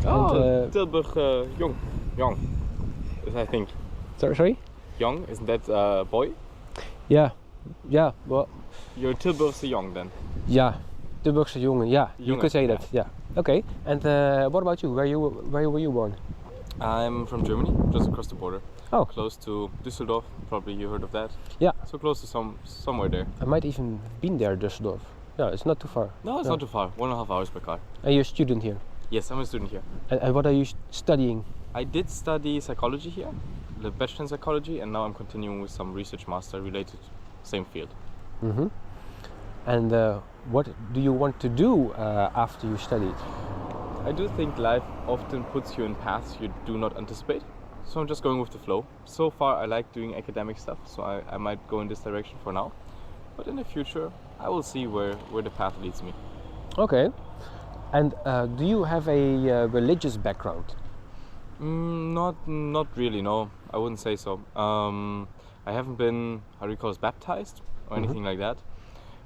Oh, And, Tilburg, young, I think. sorry? Young, isn't that boy? Yeah, well, You're Tilburgse young then. yeah, Tilburgse jongen, yeah, you Jongen, could say yeah. that, yeah. Okay, and what about you? Where were you born? I'm from Germany, just across the border. Oh. Close to Düsseldorf, probably you heard of that. Yeah. So close to somewhere there. I might even have been there, Düsseldorf. Yeah, it's not too far. No, it's not too far, 1.5 hours by car. And you're a student here? Yes, I'm a student here. And what are you studying? I did study psychology here, the bachelor in psychology, and now I'm continuing with some research master related to same field. Mm-hmm. And what do you want to do after you studied? I do think life often puts you in paths you do not anticipate, so I'm just going with the flow. So far I like doing academic stuff, so I might go in this direction for now, but in the future I will see where the path leads me. Okay. And do you have a religious background? Not really, no, I wouldn't say so. I haven't been, how do you call it, baptized or anything like that.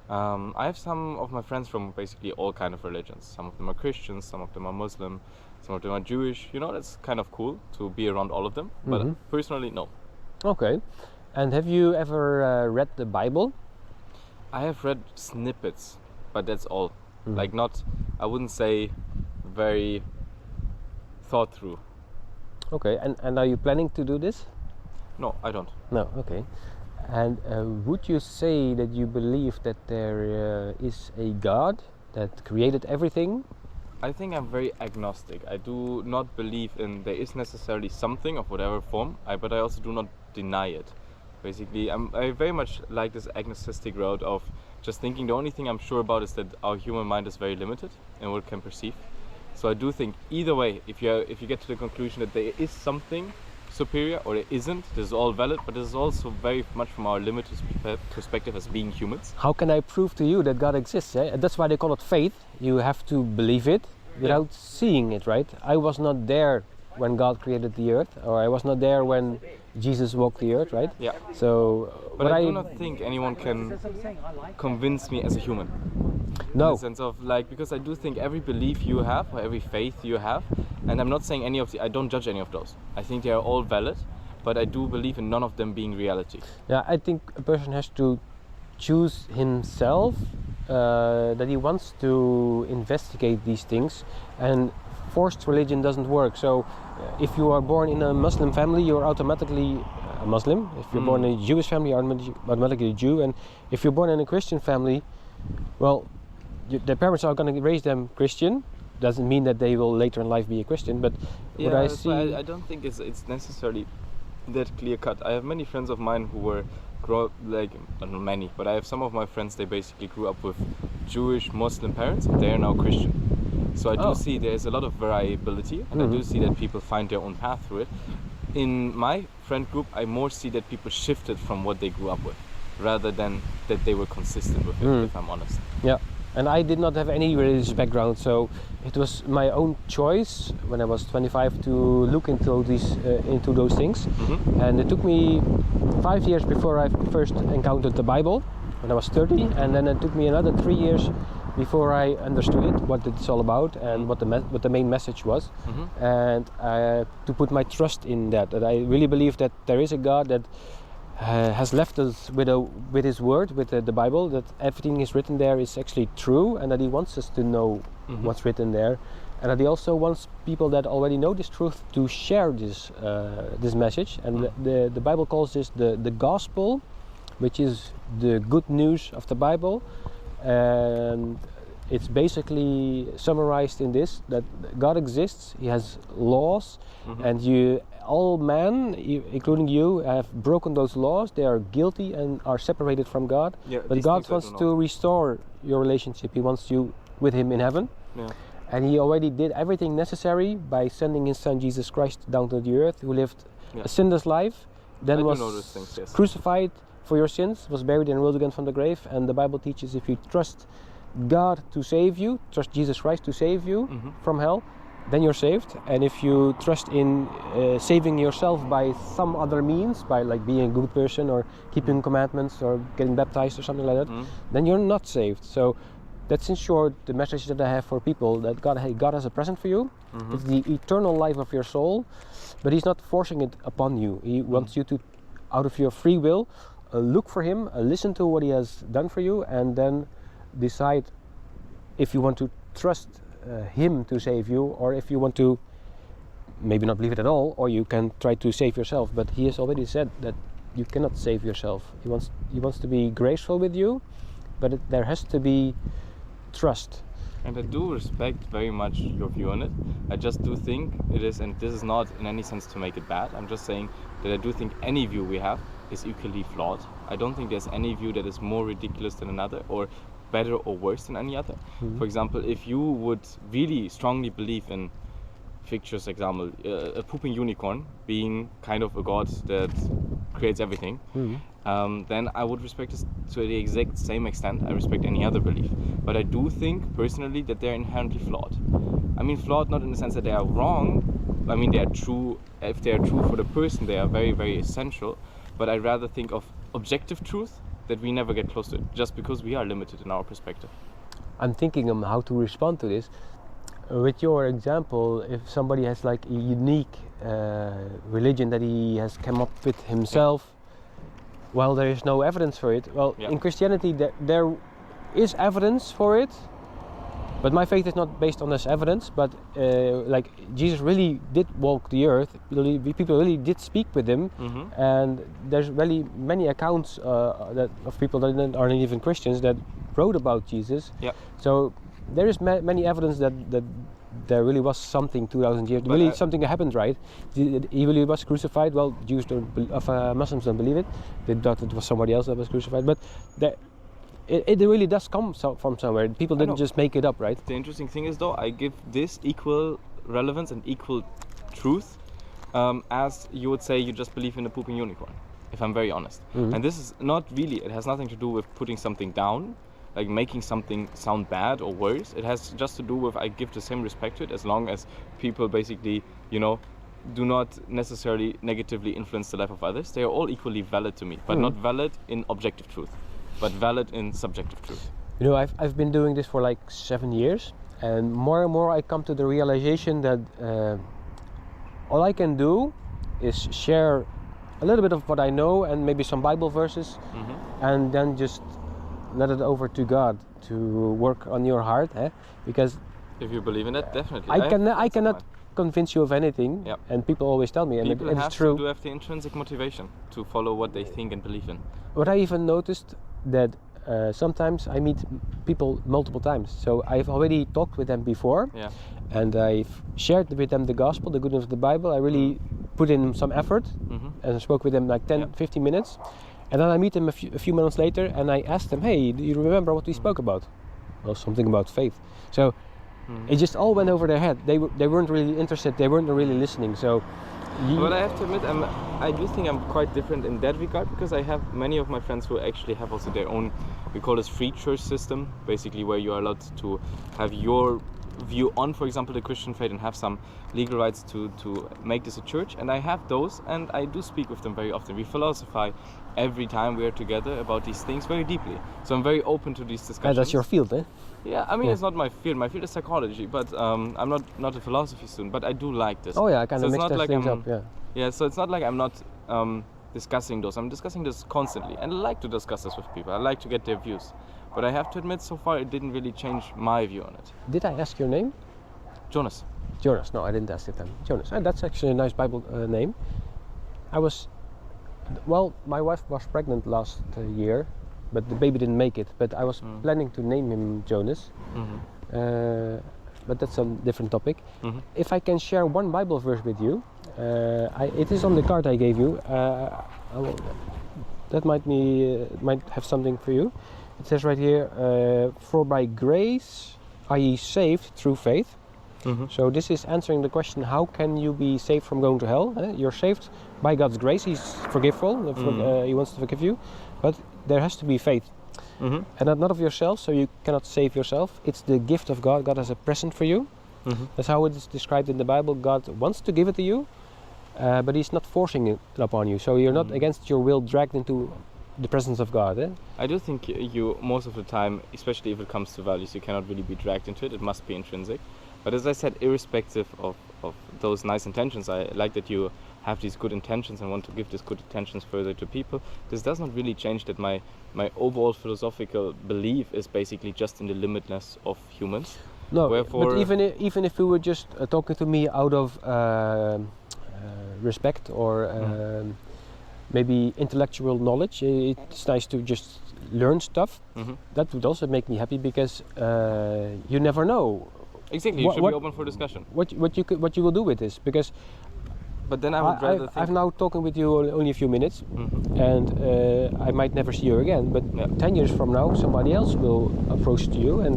I have some of my friends from basically all kind of religions. Some of them are Christians, some of them are Muslim, some of them are Jewish. You know, that's kind of cool to be around all of them, but personally, no. Okay. And have you ever read the Bible? I have read snippets, but that's all. Like not, I wouldn't say very thought through. Okay, and are you planning to do this? No, I don't. No, okay. And would you say that you believe that there is a God that created everything? I think I'm very agnostic. I do not believe in there is necessarily something of whatever form, but I also do not deny it. Basically, I very much like this agnostic route of just thinking the only thing I'm sure about is that our human mind is very limited in what it can perceive. So I do think either way, if you get to the conclusion that there is something superior or it isn't, this is all valid, but this is also very much from our limited perspective as being humans. How can I prove to you that God exists? Eh? That's why they call it faith. You have to believe it without seeing it, right? I was not there when God created the earth, or I was not there when Jesus walked the earth, right? Yeah. So, but I do not think anyone can convince me as a human. No. In the sense of because I do think every belief you have or every faith you have, and I'm not saying I don't judge any of those. I think they are all valid, but I do believe in none of them being reality. Yeah, I think a person has to choose himself that he wants to investigate these things, and forced religion doesn't work. So if you are born in a Muslim family, you're automatically a Muslim. If you're born in a Jewish family, you're automatically a Jew. And if you're born in a Christian family, well, their parents are going to raise them Christian. Doesn't mean that they will later in life be a Christian, but yeah, what I see, I don't think it's necessarily that clear cut. I have many friends of mine who grew up not many, but I have some of my friends. They basically grew up with Jewish Muslim parents, and they are now Christian. So I do see there's a lot of variability, and I do see that people find their own path through it. In my friend group, I more see that people shifted from what they grew up with, rather than that they were consistent with it, if I'm honest. Yeah. And I did not have any religious background, so it was my own choice when I was 25 to look into those things. And it took me 5 years before I first encountered the Bible, when I was 30, and then it took me another 3 years before I understood it, what it's all about, and what the main message was, and to put my trust in that I really believe that there is a God that has left us with His Word, with the Bible, that everything is written there is actually true, and that He wants us to know what's written there, and that He also wants people that already know this truth to share this message. And the Bible calls this the gospel, which is the good news of the Bible, and it's basically summarized in this: that God exists, He has laws, and all men, including you, have broken those laws. They are guilty and are separated from God. Yeah, but God wants to restore your relationship. He wants you with Him in heaven. Yeah. And He already did everything necessary by sending His Son Jesus Christ down to the earth, who lived a sinless life, then was crucified for your sins, was buried and rose again from the grave. And the Bible teaches if you trust God to save you, trust Jesus Christ to save you from hell, then you're saved. And if you trust in saving yourself by some other means, by being a good person or keeping commandments or getting baptized or something like that, then you're not saved. So that's in short the message that I have for people, that God has a present for you. It's the eternal life of your soul, but He's not forcing it upon you. He wants you to, out of your free will, look for Him, listen to what He has done for you, and then decide if you want to trust Him to save you, or if you want to maybe not believe it at all, or you can try to save yourself. But He has already said that you cannot save yourself. He wants to be graceful with you, but there has to be trust. And I do respect very much your view on it. I just do think it is, and this is not in any sense to make it bad, I'm just saying that I do think any view we have is equally flawed. I don't think there's any view that is more ridiculous than another, or better or worse than any other. For example, if you would really strongly believe in fictitious example, a pooping unicorn being kind of a god that creates everything, then I would respect this to the exact same extent I respect any other belief. But I do think personally that they're inherently flawed. I mean, flawed not in the sense that they are wrong. I mean, they are true. If they are true for the person, they are very, very essential. But I rather think of objective truth that we never get close to it, just because we are limited in our perspective. I'm thinking on how to respond to this. With your example, if somebody has like a unique religion that he has come up with himself, well, there is no evidence for it. Well, in Christianity there is evidence for it, but my faith is not based on this evidence. But like Jesus really did walk the earth, people really did speak with Him, and there's really many accounts of people that aren't even Christians that wrote about Jesus. So there is many evidence that there really was something 2,000 years. Really, something happened, right? He really was crucified. Well, Jews Muslims don't believe it. They thought it was somebody else that was crucified. But it really does come from somewhere. People didn't just make it up, right? The interesting thing is, though, I give this equal relevance and equal truth as you would say you just believe in a pooping unicorn, if I'm very honest. And this is not really, it has nothing to do with putting something down, like making something sound bad or worse. It has just to do with I give the same respect to it, as long as people basically, you know, do not necessarily negatively influence the life of others. They are all equally valid to me, but not valid in objective truth, but valid in subjective truth. You know, I've been doing this for like 7 years, and more I come to the realization that all I can do is share a little bit of what I know and maybe some Bible verses, and then just let it over to God to work on your heart, because if you believe in it, definitely. I cannot convince you of anything, and people always tell me, and it's true. People have the intrinsic motivation to follow what they think and believe in. What I even noticed that sometimes I meet people multiple times, so I've already talked with them before, and I've shared with them the gospel, the goodness of the Bible. I really put in some effort, and I spoke with them like 10-15 minutes. And then I meet them a few months later, and I ask them, hey, do you remember what we spoke about? Well, something about faith. So it just all went over their head. They weren't really interested, they weren't really listening. So but I have to admit, I do think I'm quite different in that regard, because I have many of my friends who actually have also their own, we call this free church system, basically where you are allowed to have your view on, for example, the Christian faith, and have some legal rights to make this a church. And I have those, and I do speak with them very often. We philosophize every time we are together about these things very deeply. So I'm very open to these discussions. That's your field, eh? Yeah, I mean, it's not my field. My field is psychology, but I'm not a philosophy student, but I do like this. Oh yeah, I kind of mix those things up, Yeah, so it's not like I'm not discussing those. I'm discussing this constantly, and I like to discuss this with people. I like to get their views. But I have to admit, so far it didn't really change my view on it. Did I ask your name? Jonas. Jonas, no, I didn't ask it then. Jonas, that's actually a nice Bible name. My wife was pregnant last year, but the baby didn't make it. But I was planning to name him Jonas. But that's a different topic. If I can share one Bible verse with you, it is on the card I gave you. That might have something for you. It says right here, for by grace are ye saved through faith. So this is answering the question, how can you be saved from going to hell? You're saved by God's grace. He's forgiveful, He wants to forgive you, but there has to be faith. And not of yourself, so you cannot save yourself. It's the gift of God. God has a present for you. That's how it is described in the Bible. God wants to give it to you, but He's not forcing it upon you. So you're not against your will dragged into the presence of God. I do think you most of the time, especially if it comes to values, you cannot really be dragged into it. It must be intrinsic. But as I said, irrespective of those nice intentions, I like that you have these good intentions and want to give these good intentions further to people. This does not really change that my overall philosophical belief is basically just in the limitless of humans. No, Wherefore, but even if you were just talking to me out of respect or maybe intellectual knowledge, it's nice to just learn stuff. That would also make me happy because you never know. Exactly, you should be open for discussion. What you will do with this, because. But then I would rather think. I've now talking with you only a few minutes, and I might never see you again. But 10 years from now, somebody else will approach to you and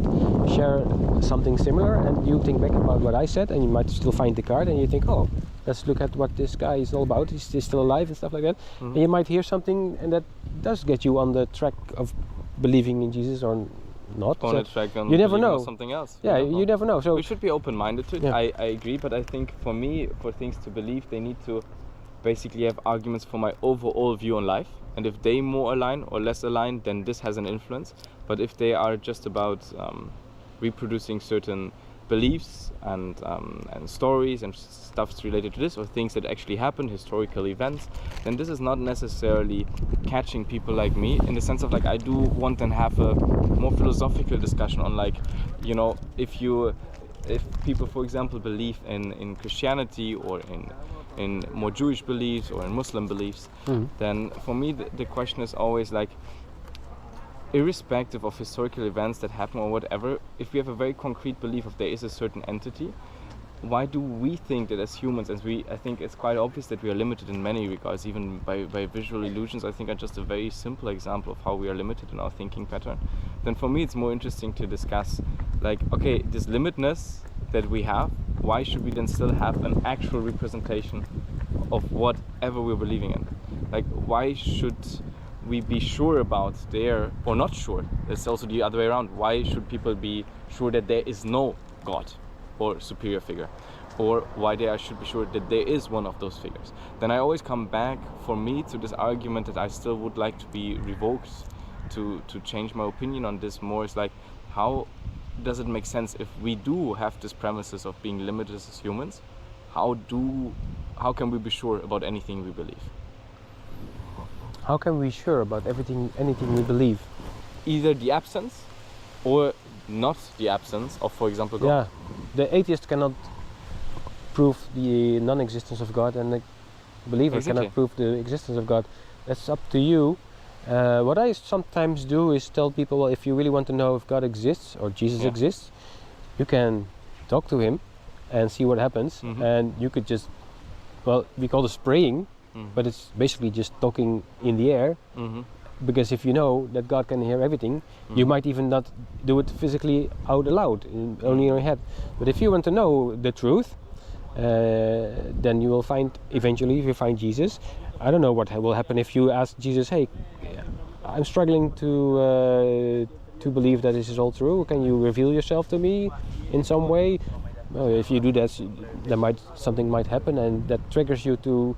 share something similar, and you think back about what I said, and you might still find the card, and you think, oh, let's look at what this guy is all about. He's still alive and stuff like that. And you might hear something, and that does get you on the track of believing in Jesus or not. On a track on you never know. Something else. Yeah, you never know. So we should be open-minded to it. Yeah. I agree, but I think for me, for things to believe, they need to basically have arguments for my overall view on life. And if they more align or less align, then this has an influence. But if they are just about reproducing certain beliefs and stories and stuffs related to this, or things that actually happened, historical events, then this is not necessarily catching people like me, in the sense of like I do want to have a more philosophical discussion on, like, you know, if people, for example, believe in Christianity or in more Jewish beliefs or in Muslim beliefs, then for me the question is always like, irrespective of historical events that happen or whatever, if we have a very concrete belief of there is a certain entity, why do we think that as humans, I think it's quite obvious that we are limited in many regards, even by visual illusions, I think are just a very simple example of how we are limited in our thinking pattern. Then for me it's more interesting to discuss, like, okay, this limitedness that we have, why should we then still have an actual representation of whatever we're believing in? Like, why should we be sure about there, or not sure? It's also the other way around. Why should people be sure that there is no God or superior figure? Or why they should be sure that there is one of those figures? Then I always come back, for me, to this argument that I still would like to be revoked, to change my opinion on this more. Is like, how does it make sense if we do have this premises of being limited as humans? How can we be sure about anything we believe? how can we be sure about anything we believe? Either the absence or not the absence of, for example, God. Yeah, the atheist cannot prove the non-existence of God, and the believer cannot prove the existence of God. That's up to you. What I sometimes do is tell people, well, if you really want to know if God exists or Jesus exists, you can talk to him and see what happens. And you could just, well, we call this praying, but it's basically just talking in the air. Because if you know that God can hear everything, you might even not do it physically out loud, only in your head. But if you want to know the truth, then you will find, eventually, if you find Jesus, I don't know what will happen if you ask Jesus, hey, I'm struggling to believe that this is all true. Can you reveal yourself to me in some way? Well, if you do that, something might happen, and that triggers you to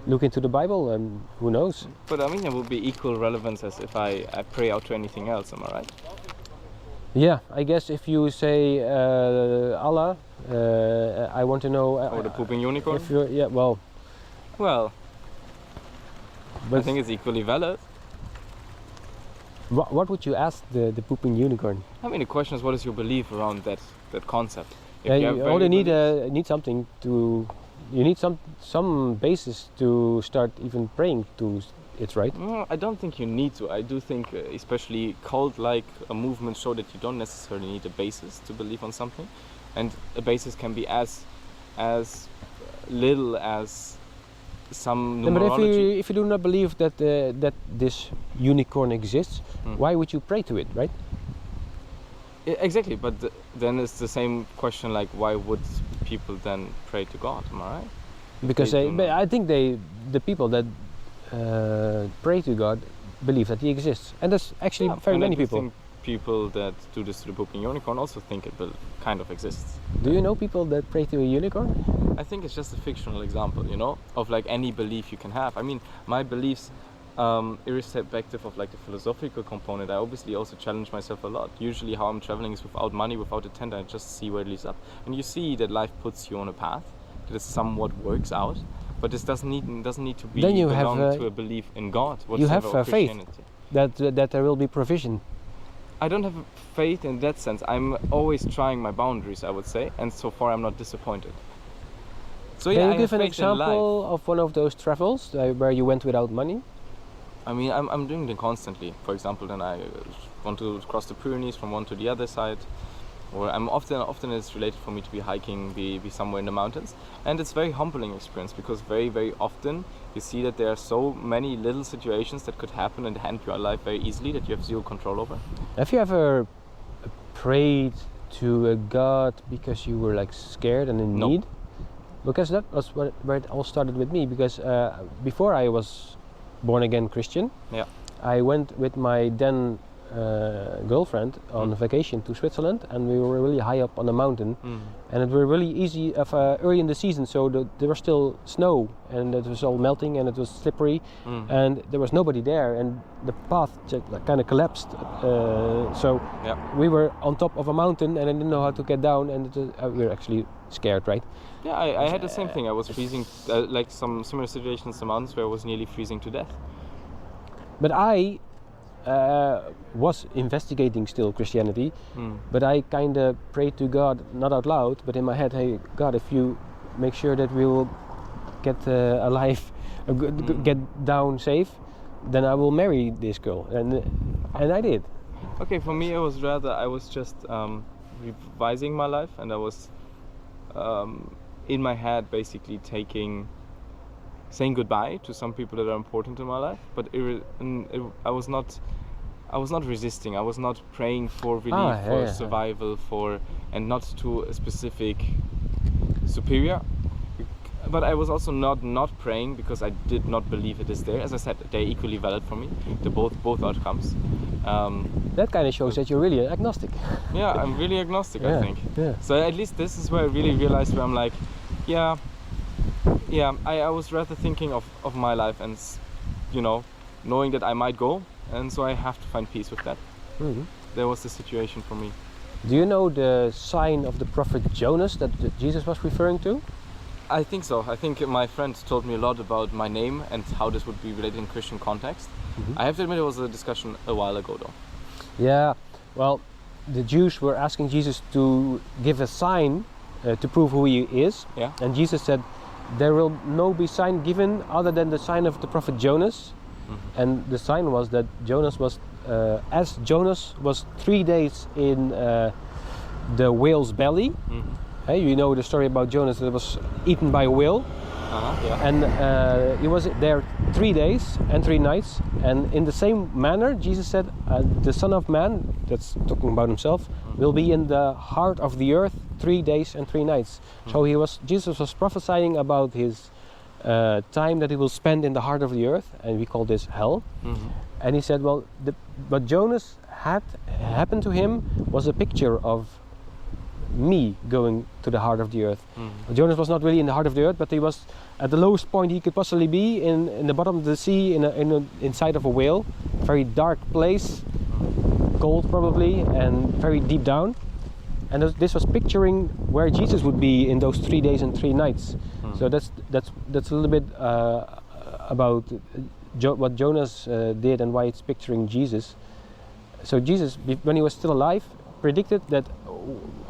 look into the Bible, and who knows. But I mean, it would be equal relevance as if I pray out to anything else, am I right? Yeah, I guess if you say Allah, I want to know. Or the pooping unicorn? If you're, yeah, well. I think it's equally valid. What would you ask the pooping unicorn? I mean, the question is, what is your belief around that concept? If you only need something to. You need some basis to start even praying to it, right? No, I don't think you need to. I do think, especially cult-like movements show that you don't necessarily need a basis to believe on something, and a basis can be as little as some numerology. But if you do not believe that that this unicorn exists, why would you pray to it, right? Exactly, but then it's the same question, like, why would people then pray to God, am I right? Because I think the people that pray to God believe that he exists, and that's actually very many people. Think people that do this to the pooping unicorn also think it kind of exists. Do you know people that pray to a unicorn? I think it's just a fictional example, you know, of like any belief you can have. I mean, my beliefs irrespective of like the philosophical component, I obviously also challenge myself a lot. Usually how I'm traveling is without money, without a tent, I just see where it leads up. And you see that life puts you on a path that somewhat works out, but this doesn't need to be Then you belong have, to a belief in God. You have whatsoever, or faith Christianity. that there will be provision. I don't have faith in that sense. I'm always trying my boundaries, I would say, and so far I'm not disappointed. So Can yeah, you I give have an faith in life. example of one of those travels where you went without money? I mean, I'm doing them constantly. For example, then I want to cross the Pyrenees from one to the other side, or I'm often it's related for me to be hiking, be somewhere in the mountains, and it's a very humbling experience because very often you see that there are so many little situations that could happen and hand your life very easily that you have zero control over. Have you ever prayed to a God because you were like scared and in No. need? Because that was where it all started with me. Because before I was born again Christian, Yeah. I went with my then girlfriend on vacation to Switzerland, and we were really high up on a mountain, and it were really easy early in the season, so there was still snow and it was all melting and it was slippery, and there was nobody there, and the path just kind of collapsed. So Yeah. we were on top of a mountain, and I didn't know how to get down, and we were actually scared, right? Yeah, I had the same thing. I was freezing, like some similar situations in the mountains where I was nearly freezing to death. But I was investigating still Christianity, but I kind of prayed to God, not out loud, but in my head, hey God, if you make sure that we will get alive, get down safe, then I will marry this girl, and I did. Okay, for me it was rather, I was just revising my life, and I was in my head basically saying goodbye to some people that are important in my life, but I was not resisting. I was not praying for relief, for survival, and not to a specific superior. But I was also not praying because I did not believe it is there. As I said, they're equally valid for me. They're both outcomes. That kind of shows that you're really agnostic. Yeah, I'm really agnostic. Yeah, I think. yeah. So at least this is where I really realized where I'm like, yeah. I was rather thinking of my life and, knowing that I might go, and so I have to find peace with that. That was the situation for me. Do you know the sign of the prophet Jonas that Jesus was referring to? I think so. I think my friend told me a lot about my name and how this would be related in Christian context. I have to admit it was a discussion a while ago though. Yeah, well, the Jews were asking Jesus to give a sign to prove who he is. Yeah. And Jesus said, there will no be sign given other than the sign of the prophet Jonas. And the sign was that Jonas was, as Jonas was 3 days in the whale's belly. Hey, you know the story about Jonas that was eaten by a whale. Yeah. And he was there 3 days and 3 nights. And in the same manner, Jesus said, the Son of Man, that's talking about himself, will be in the heart of the earth 3 days and 3 nights. So Jesus was prophesying about his time that he will spend in the heart of the earth, and we call this hell. And he said, well, what Jonas had happened to him was a picture of me going to the heart of the earth. Jonas was not really in the heart of the earth, but he was at the lowest point he could possibly be, in the bottom of the sea, inside of a whale, a very dark place, cold probably, and very deep down. And this was picturing where Jesus would be in those 3 days and 3 nights. So that's a little bit about what Jonas did and why it's picturing Jesus. So Jesus, when he was still alive, predicted that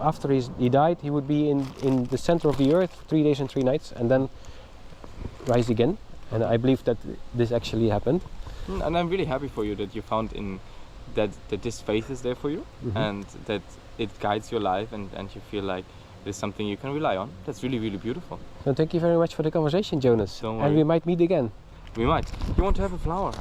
after he died, he would be in the center of the earth 3 days and 3 nights, and then rise again. And I believe that this actually happened. And I'm really happy for you that you found that this faith is there for you, and that it guides your life, and you feel like it's something you can rely on. That's really, really beautiful. So thank you very much for the conversation, Jonas. Don't worry. And we might meet again. We might. You want to have a flower?